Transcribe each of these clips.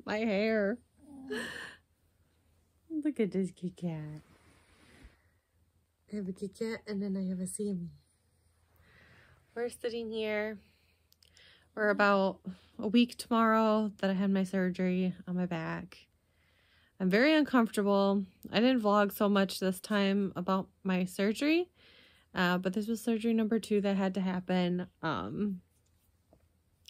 My hair. Look at this Kit Kat. I have a Kit Kat and then I have a Sammy. We're sitting here. We're about a week tomorrow that I had my surgery on my back. I'm very uncomfortable. I didn't vlog so much this time about my surgery, but this was surgery number 2 that had to happen.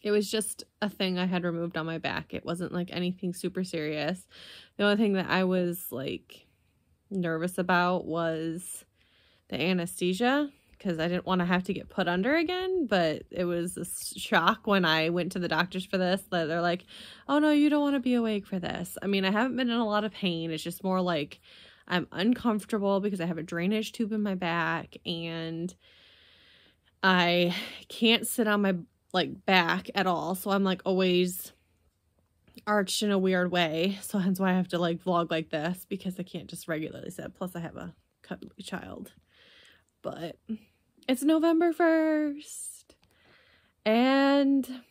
It was just a thing I had removed on my back. It wasn't like anything super serious. The only thing that I was like nervous about was the anesthesia, because I didn't want to have to get put under again, but it was a shock when I went to the doctors for this, that they're like, oh no, you don't want to be awake for this. I mean, I haven't been in a lot of pain. It's just more like I'm uncomfortable because I have a drainage tube in my back and I can't sit on my like back at all. So I'm like always arched in a weird way. So hence why I have to like vlog like this, because I can't just regularly sit. Plus I have a cuddly child. But it's November 1st. And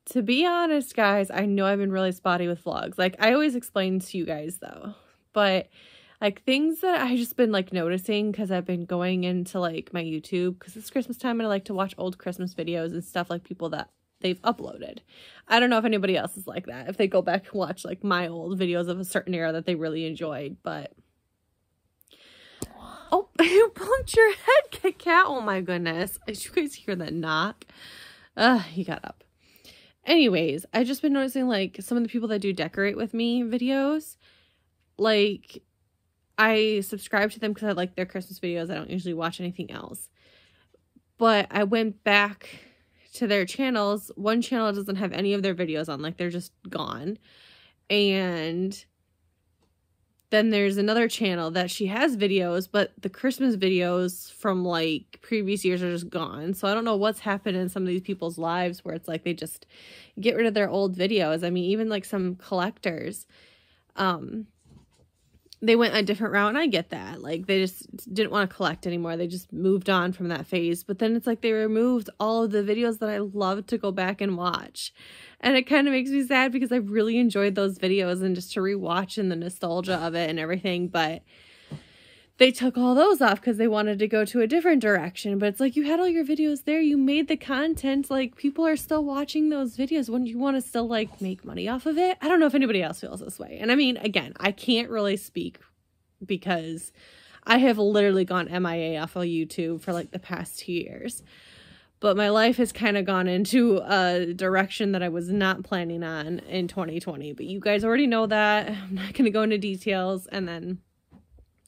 to be honest, guys, I know I've been really spotty with vlogs. Like I always explain to you guys though. But like things that I just been like noticing, because I've been going into like my YouTube, because it's Christmas time and I like to watch old Christmas videos and stuff, like people that they've uploaded. I don't know if anybody else is like that, if they go back and watch like my old videos of a certain era that they really enjoyed. But oh, you bumped your head, Kit Kat. Oh my goodness. Did you guys hear that knock? He got up. Anyways, I just been noticing like some of the people that do decorate with me videos, like I subscribe to them because I like their Christmas videos. I don't usually watch anything else. But I went back to their channels. One channel doesn't have any of their videos on. Like, they're just gone. And then there's another channel that she has videos, but the Christmas videos from, like, previous years are just gone. So I don't know what's happened in some of these people's lives where it's like they just get rid of their old videos. I mean, even, like, some collectors, they went a different route, and I get that. Like, they just didn't want to collect anymore. They just moved on from that phase. But then it's like they removed all of the videos that I love to go back and watch. And it kind of makes me sad because I really enjoyed those videos and just to rewatch and the nostalgia of it and everything. But they took all those off because they wanted to go to a different direction. But it's like, you had all your videos there. You made the content. Like, people are still watching those videos. Wouldn't you want to still, like, make money off of it? I don't know if anybody else feels this way. And I mean, again, I can't really speak because I have literally gone MIA off of YouTube for, like, the past 2 years. But my life has kind of gone into a direction that I was not planning on in 2020. But you guys already know that. I'm not going to go into details. And then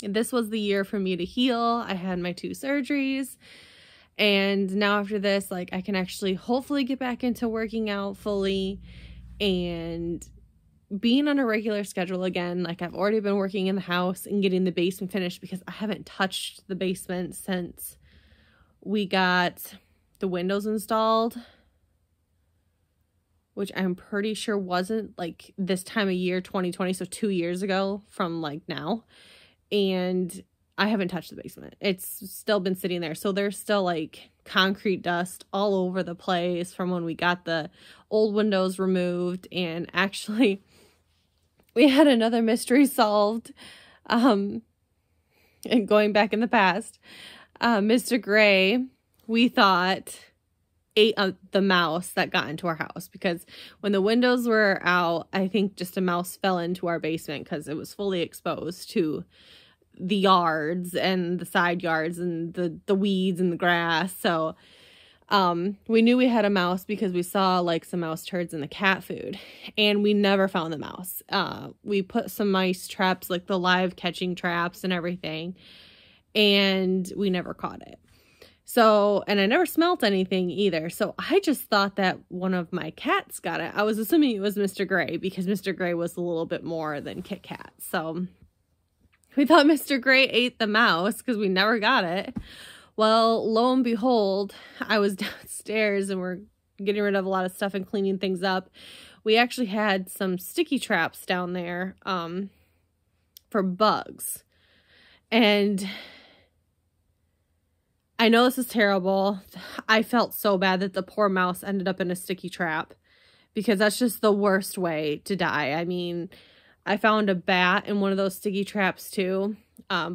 this was the year for me to heal. I had my 2 surgeries. And now after this, like, I can actually hopefully get back into working out fully and being on a regular schedule again. Like, I've already been working in the house and getting the basement finished because I haven't touched the basement since we got the windows installed, which I'm pretty sure wasn't like this time of year, 2020. So 2 years ago from like now. And I haven't touched the basement. It's still been sitting there. So there's still like concrete dust all over the place from when we got the old windows removed. And actually, we had another mystery solved. And going back in the past, Mr. Gray, we thought, ate the mouse that got into our house, because when the windows were out, I think just a mouse fell into our basement because it was fully exposed to the yards and the side yards and the weeds and the grass. So we knew we had a mouse because we saw like some mouse turds in the cat food, and we never found the mouse. We put some mice traps, like the live catching traps and everything, and we never caught it. So, and I never smelt anything either. So I just thought that one of my cats got it. I was assuming it was Mr. Gray because Mr. Gray was a little bit more than Kit Kat. So we thought Mr. Gray ate the mouse because we never got it. Well, lo and behold, I was downstairs and we're getting rid of a lot of stuff and cleaning things up. We actually had some sticky traps down there for bugs. And I know this is terrible. I felt so bad that the poor mouse ended up in a sticky trap because that's just the worst way to die. I mean, I found a bat in one of those sticky traps too.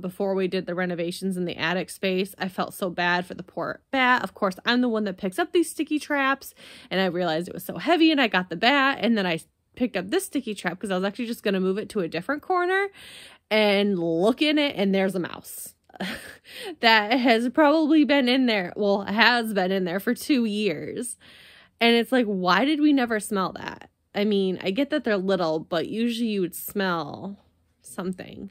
Before we did the renovations in the attic space. I felt so bad for the poor bat. Of course, I'm the one that picks up these sticky traps, and I realized it was so heavy, and I got the bat, and then I picked up this sticky trap because I was actually just going to move it to a different corner and look in it, and there's a mouse that has probably been in there. Well, has been in there for 2 years. And it's like, why did we never smell that? I mean, I get that they're little, but usually you would smell something.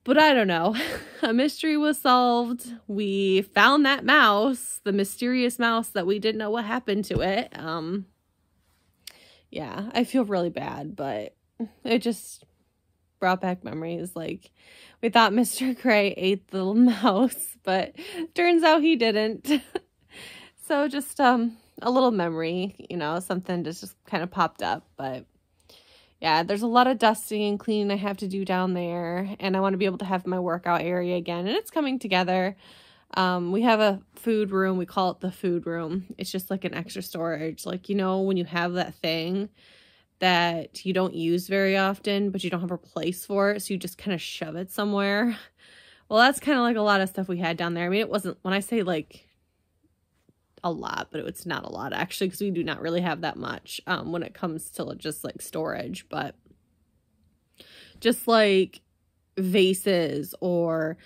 But I don't know. A mystery was solved. We found that mouse, the mysterious mouse that we didn't know what happened to it. Yeah, I feel really bad, but it just brought back memories. Like, we thought Mr. Gray ate the mouse, but turns out he didn't. So just a little memory, you know, something just kind of popped up. But yeah, there's a lot of dusting and cleaning I have to do down there, and I want to be able to have my workout area again, and it's coming together. We have a food room. We call it the food room. It's just like an extra storage. Like, you know, when you have that thing that you don't use very often, but you don't have a place for it, so you just kind of shove it somewhere. Well, that's kind of like a lot of stuff we had down there. I mean, it wasn't, when I say like a lot, but it's not a lot actually, because we do not really have that much when it comes to just like storage. But just like vases, or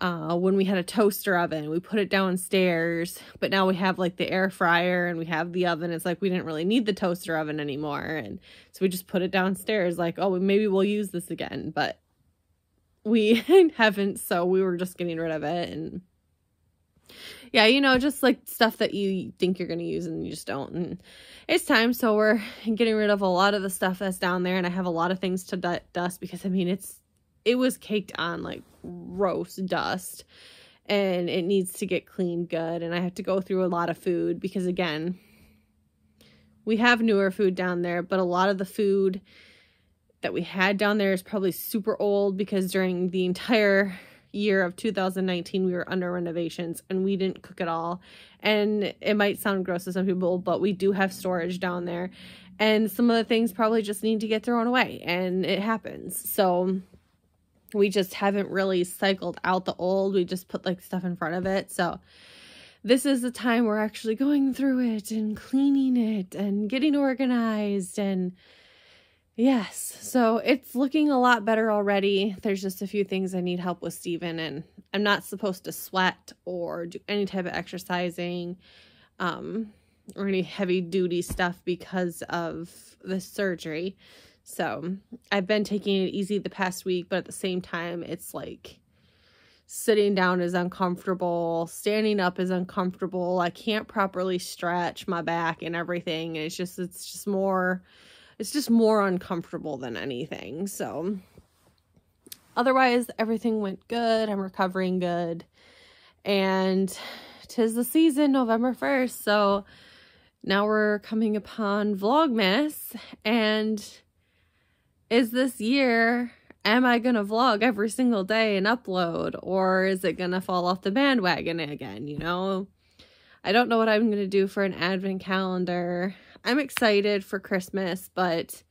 when we had a toaster oven, we put it downstairs, but now we have like the air fryer and we have the oven. It's like we didn't really need the toaster oven anymore, and so we just put it downstairs like, oh, maybe we'll use this again, but we haven't, so we were just getting rid of it. And yeah, you know, just like stuff that you think you're going to use and you just don't. And it's time. So we're getting rid of a lot of the stuff that's down there. And I have a lot of things to dust because, I mean, it was caked on like gross dust, and it needs to get cleaned good. And I have to go through a lot of food because, again, we have newer food down there, but a lot of the food that we had down there is probably super old because during the entire year of 2019 we were under renovations and we didn't cook at all. And it might sound gross to some people, but we do have storage down there, and some of the things probably just need to get thrown away, and it happens. So we just haven't really cycled out the old. We just put like stuff in front of it. So this is the time we're actually going through it and cleaning it and getting organized. And yes, so it's looking a lot better already. There's just a few things I need help with Steven, and I'm not supposed to sweat or do any type of exercising or any heavy duty stuff because of the surgery. So I've been taking it easy the past week, but at the same time, it's like sitting down is uncomfortable, standing up is uncomfortable. I can't properly stretch my back and everything. And it's just more uncomfortable than anything. So otherwise, everything went good. I'm recovering good. And 'tis the season, November 1st. So now we're coming upon Vlogmas. And is this year, am I going to vlog every single day and upload? Or is it going to fall off the bandwagon again, you know? I don't know what I'm going to do for an advent calendar. I'm excited for Christmas, but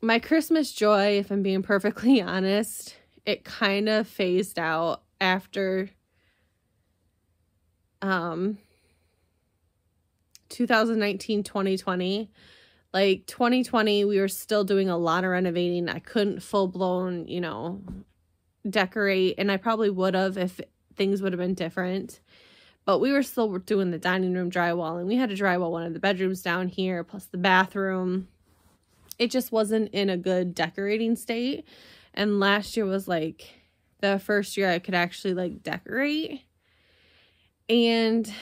my Christmas joy, if I'm being perfectly honest, it kind of phased out after 2019, 2020. Like 2020, we were still doing a lot of renovating. I couldn't full-blown, you know, decorate, and I probably would have if things would have been different. But we were still doing the dining room drywall, and we had to drywall one of the bedrooms down here, plus the bathroom. It just wasn't in a good decorating state. And last year was like the first year I could actually like decorate. And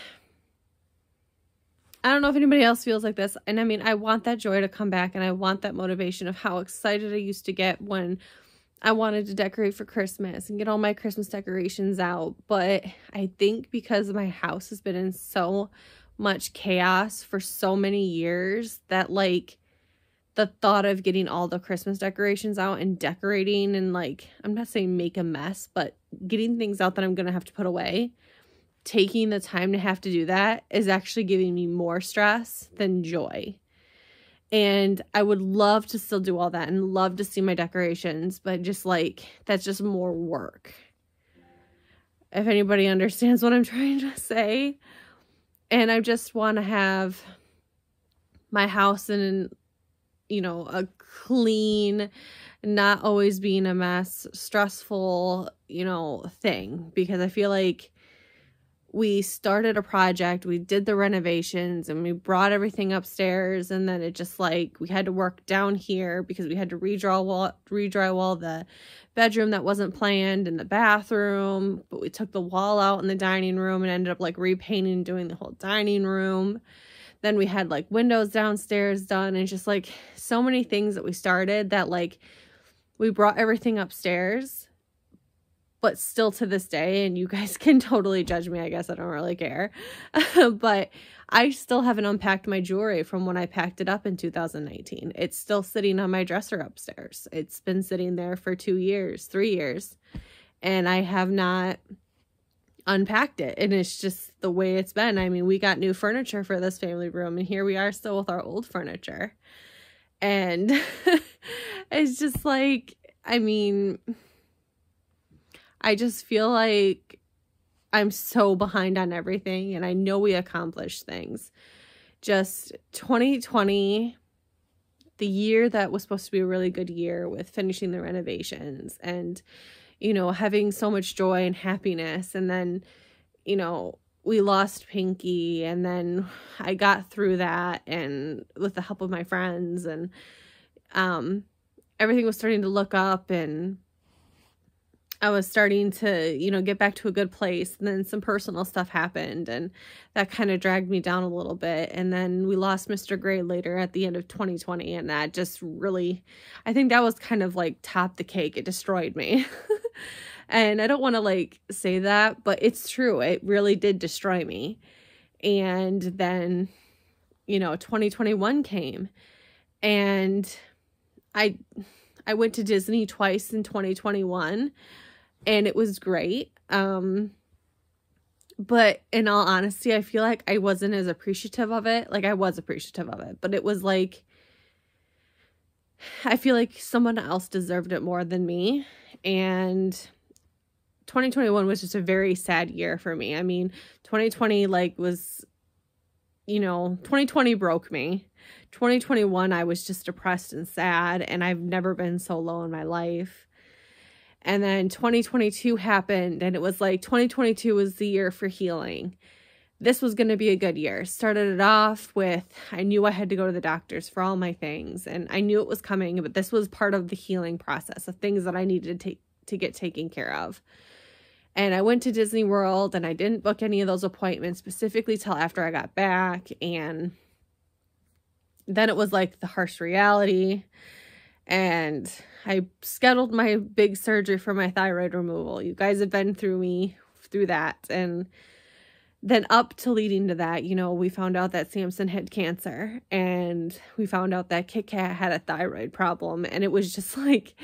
I don't know if anybody else feels like this. And I mean, I want that joy to come back, and I want that motivation of how excited I used to get when I wanted to decorate for Christmas and get all my Christmas decorations out. But I think because my house has been in so much chaos for so many years that like the thought of getting all the Christmas decorations out and decorating and like, I'm not saying make a mess, but getting things out that I'm going to have to put away taking the time to have to do that is actually giving me more stress than joy. And I would love to still do all that and love to see my decorations, but just like, that's just more work. If anybody understands what I'm trying to say. And I just want to have my house in, you know, a clean, not always being a mess, stressful, you know, thing. Because I feel like we started a project, we did the renovations, and we brought everything upstairs, and then it just like, we had to work down here because we had to redrywall the bedroom that wasn't planned and the bathroom, but we took the wall out in the dining room and ended up like repainting, doing the whole dining room. Then we had like windows downstairs done, and just like so many things that we started that like we brought everything upstairs. But still to this day, and you guys can totally judge me, I guess I don't really care, but I still haven't unpacked my jewelry from when I packed it up in 2019. It's still sitting on my dresser upstairs. It's been sitting there for 2 years, 3 years, and I have not unpacked it, and it's just the way it's been. I mean, we got new furniture for this family room, and here we are still with our old furniture, and it's just like, I mean, I just feel like I'm so behind on everything, and I know we accomplished things. Just 2020, the year that was supposed to be a really good year with finishing the renovations and, you know, having so much joy and happiness. And then, you know, we lost Pinky, and then I got through that, and with the help of my friends, and everything was starting to look up, and I was starting to, you know, get back to a good place. And then some personal stuff happened, and that kind of dragged me down a little bit. And then we lost Mr. Gray later at the end of 2020. And that just really, I think that was kind of like top the cake. It destroyed me. And I don't want to like say that, but it's true. It really did destroy me. And then, you know, 2021 came, and I went to Disney twice in 2021. And it was great. But in all honesty, I feel like I wasn't as appreciative of it. Like, I was appreciative of it, but it was like, I feel like someone else deserved it more than me. And 2021 was just a very sad year for me. I mean, 2020 like was, you know, 2020 broke me. 2021, I was just depressed and sad, and I've never been so low in my life. And then 2022 happened, and it was like 2022 was the year for healing. This was going to be a good year. Started it off with, I knew I had to go to the doctors for all my things, and I knew it was coming, but this was part of the healing process of things that I needed to get taken care of. And I went to Disney World, and I didn't book any of those appointments specifically till after I got back. And then it was like the harsh reality. And I scheduled my big surgery for my thyroid removal. You guys have been through that. And then up to leading to that, you know, we found out that Samson had cancer, and we found out that Kit Kat had a thyroid problem. And it was just like,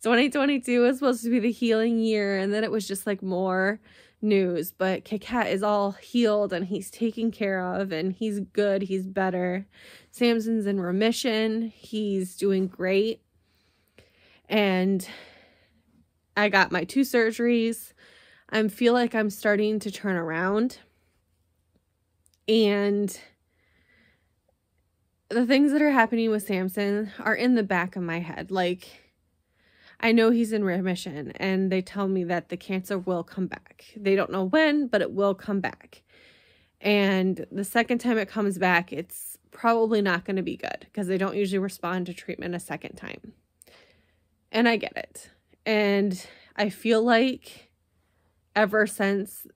2022 was supposed to be the healing year, and then it was just like more news. But Kit Kat is all healed, and he's taken care of, and he's good, he's better. Samson's in remission, he's doing great. And I got my 2 surgeries. I feel like I'm starting to turn around. And the things that are happening with Samson are in the back of my head. Like, I know he's in remission, and they tell me that the cancer will come back. They don't know when, but it will come back. And the second time it comes back, it's probably not going to be good, because they don't usually respond to treatment a second time. And I get it. And I feel like ever since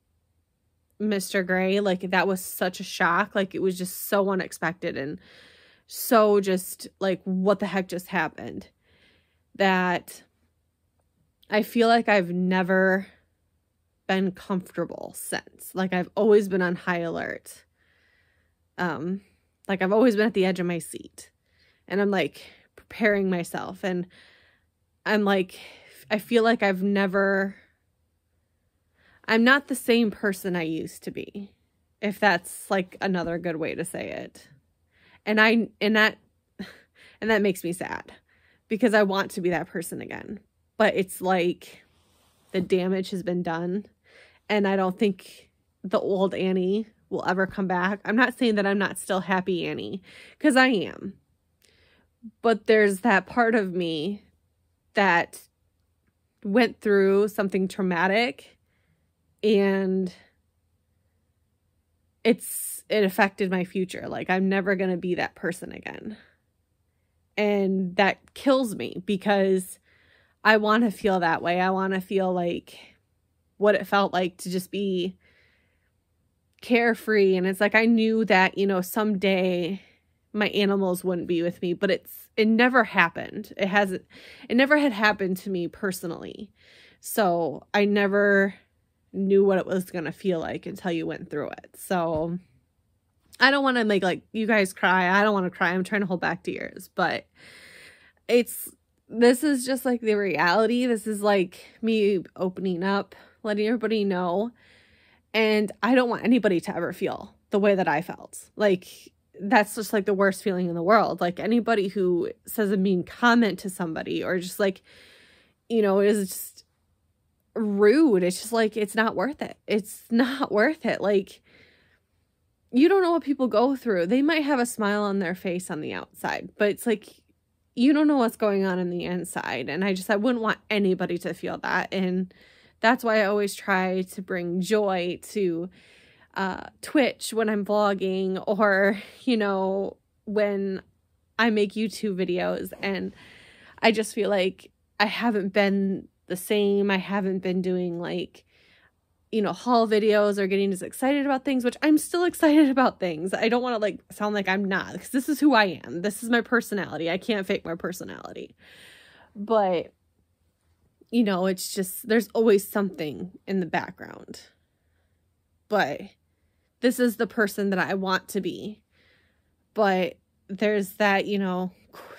Mr. Gray, like, that was such a shock. Like, it was just so unexpected, and so just like, what the heck just happened, that I feel like I've never been comfortable since. Like, I've always been on high alert. Like, I've always been at the edge of my seat, and I'm like preparing myself, and I'm like, I feel like I've never, I'm not the same person I used to be, if that's like another good way to say it. And that makes me sad because I want to be that person again. But it's like the damage has been done, and I don't think the old Annie will ever come back. I'm not saying that I'm not still happy Annie, because I am. But there's that part of me that went through something traumatic, and it affected my future. Like, I'm never going to be that person again. And that kills me because I want to feel that way. I want to feel like what it felt like to just be carefree. And it's like, I knew that, you know, someday my animals wouldn't be with me, but it never happened. It never had happened to me personally. So I never knew what it was going to feel like until you went through it. So I don't want to make like you guys cry. I don't want to cry. I'm trying to hold back tears, but this is just like the reality. This is like me opening up, letting everybody know. And I don't want anybody to ever feel the way that I felt. Like, that's just like the worst feeling in the world. Like, anybody who says a mean comment to somebody or just like, you know, is just rude. It's just like, it's not worth it. It's not worth it. Like, you don't know what people go through. They might have a smile on their face on the outside, but it's like, you don't know what's going on in the inside. And I wouldn't want anybody to feel that. And that's why I always try to bring joy to Twitch when I'm vlogging, or, you know, when I make YouTube videos. And I just feel like I haven't been the same. I haven't been doing like, you know, haul videos or getting as excited about things, which I'm still excited about things. I don't want to like sound like I'm not, because this is who I am. This is my personality. I can't fake my personality. But, you know, it's just, there's always something in the background. But this is the person that I want to be. But there's that, you know,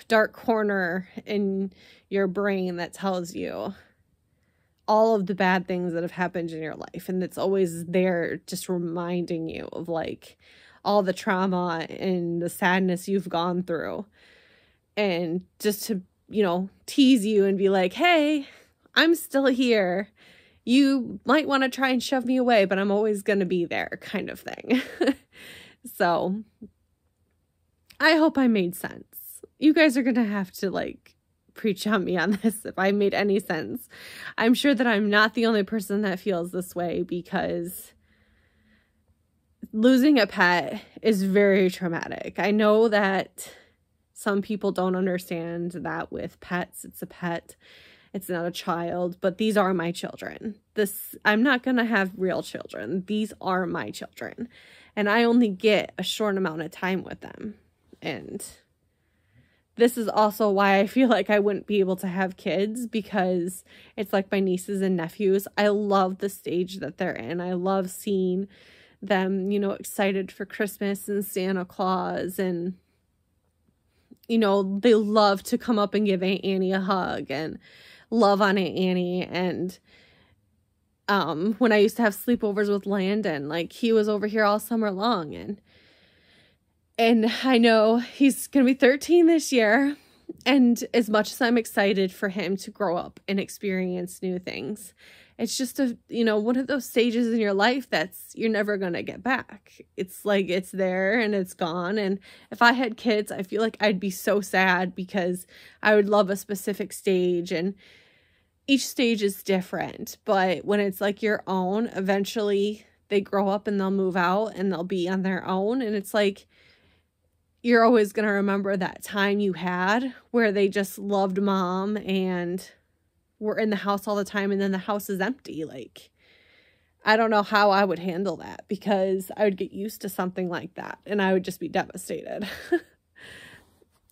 dark corner in your brain that tells you all of the bad things that have happened in your life. And it's always there just reminding you of like all the trauma and the sadness you've gone through. And just to, you know, tease you and be like, hey, I'm still here. You might want to try and shove me away, but I'm always going to be there, kind of thing. So I hope I made sense. You guys are going to have to like preach on me on this if I made any sense. I'm sure that I'm not the only person that feels this way, because losing a pet is very traumatic. I know that some people don't understand that with pets, it's a pet, it's not a child, but these are my children. I'm not going to have real children. These are my children, and I only get a short amount of time with them. And this is also why I feel like I wouldn't be able to have kids, because it's like my nieces and nephews. I love the stage that they're in. I love seeing them, you know, excited for Christmas and Santa Claus, and, you know, they love to come up and give Aunt Annie a hug and love on Aunt Annie. And when I used to have sleepovers with Landon, like, he was over here all summer long, and I know he's going to be 13 this year. And as much as I'm excited for him to grow up and experience new things, it's just one of those stages in your life you're never going to get back. It's like, it's there and it's gone. And if I had kids, I feel like I'd be so sad, because I would love a specific stage, and each stage is different. But when it's like your own, eventually they grow up and they'll move out and they'll be on their own. And it's like, you're always going to remember that time you had where they just loved mom and were in the house all the time, and then the house is empty. Like, I don't know how I would handle that, because I would get used to something like that and I would just be devastated.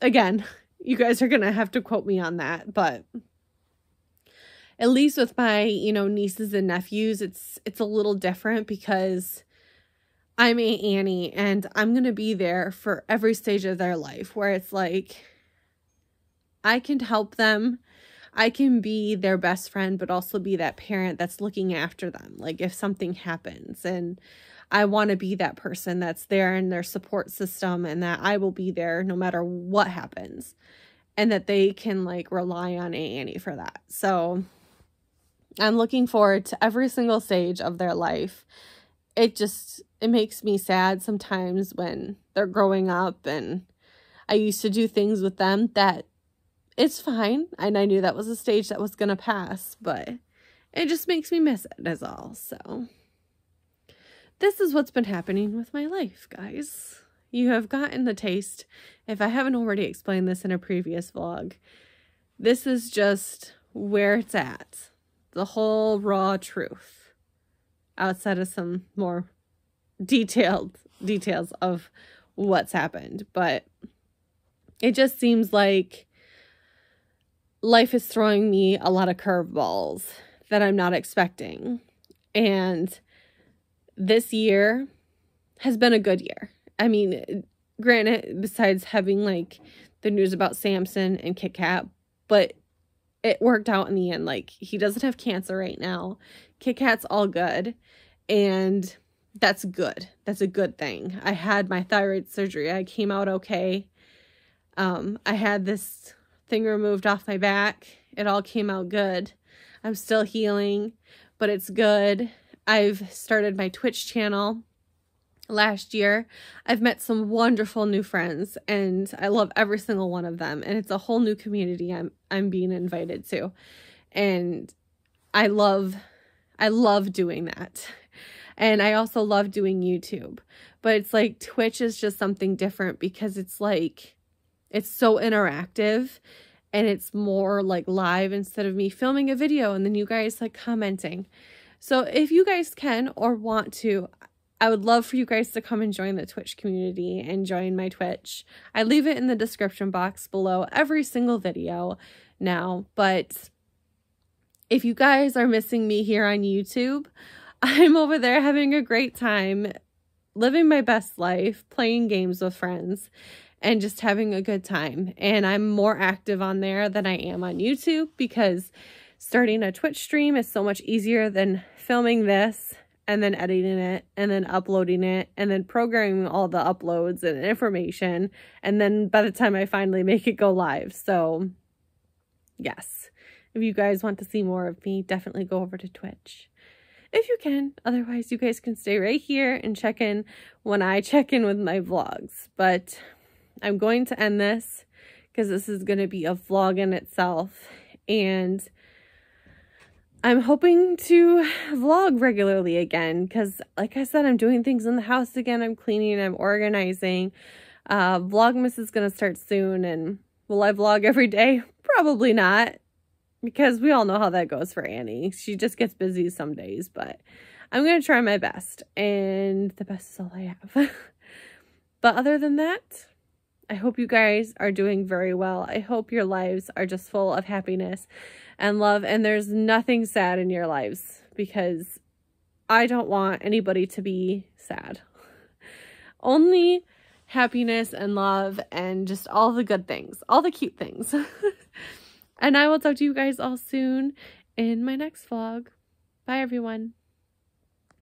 Again, you guys are going to have to quote me on that, but at least with my, nieces and nephews, it's a little different, because I'm Aunt Annie and I'm going to be there for every stage of their life, where it's like, I can help them. I can be their best friend, but also be that parent that's looking after them. Like if something happens, and I want to be that person that's there in their support system, and that I will be there no matter what happens, and that they can like rely on Annie for that. So I'm looking forward to every single stage of their life. It makes me sad sometimes when they're growing up, and I used to do things with them that it's fine. And I knew that was a stage that was going to pass, but it just makes me miss it is all. So this is what's been happening with my life, guys. You have gotten the taste. If I haven't already explained this in a previous vlog, this is just where it's at. The whole raw truth. Outside of some more details of what's happened. But it just seems like life is throwing me a lot of curveballs that I'm not expecting. And this year has been a good year. I mean, granted, besides having like the news about Samson and Kit Kat, but it worked out in the end. Like, he doesn't have cancer right now. Kit Kat's all good. And that's good. That's a good thing. I had my thyroid surgery. I came out okay. I had this thing removed off my back. It all came out good. I'm still healing, but it's good. I've started my Twitch channel last year. I've met some wonderful new friends, and I love every single one of them. And it's a whole new community I'm being invited to. And I love doing that. And I also love doing YouTube. But it's like Twitch is just something different because it's like, it's so interactive, and it's more like live instead of me filming a video and then you guys like commenting. So if you guys can or want to, I would love for you guys to come and join the Twitch community and join my Twitch. I leave it in the description box below every single video now. But if you guys are missing me here on YouTube, I'm over there having a great time, living my best life, playing games with friends, and just having a good time. And I'm more active on there than I am on YouTube, because starting a Twitch stream is so much easier than filming this and then editing it and then uploading it and then programming all the uploads and information. And then by the time I finally make it go live. So yes, if you guys want to see more of me, definitely go over to Twitch if you can. Otherwise, you guys can stay right here and check in when I check in with my vlogs. But I'm going to end this because this is going to be a vlog in itself. And I'm hoping to vlog regularly again because, like I said, I'm doing things in the house again. I'm cleaning, I'm organizing. Vlogmas is going to start soon. And will I vlog every day? Probably not, because we all know how that goes for Annie. She just gets busy some days, but I'm going to try my best. And the best is all I have. But other than that, I hope you guys are doing very well. I hope your lives are just full of happiness and love, and there's nothing sad in your lives, because I don't want anybody to be sad. Only happiness and love and just all the good things, all the cute things. And I will talk to you guys all soon in my next vlog. Bye, everyone.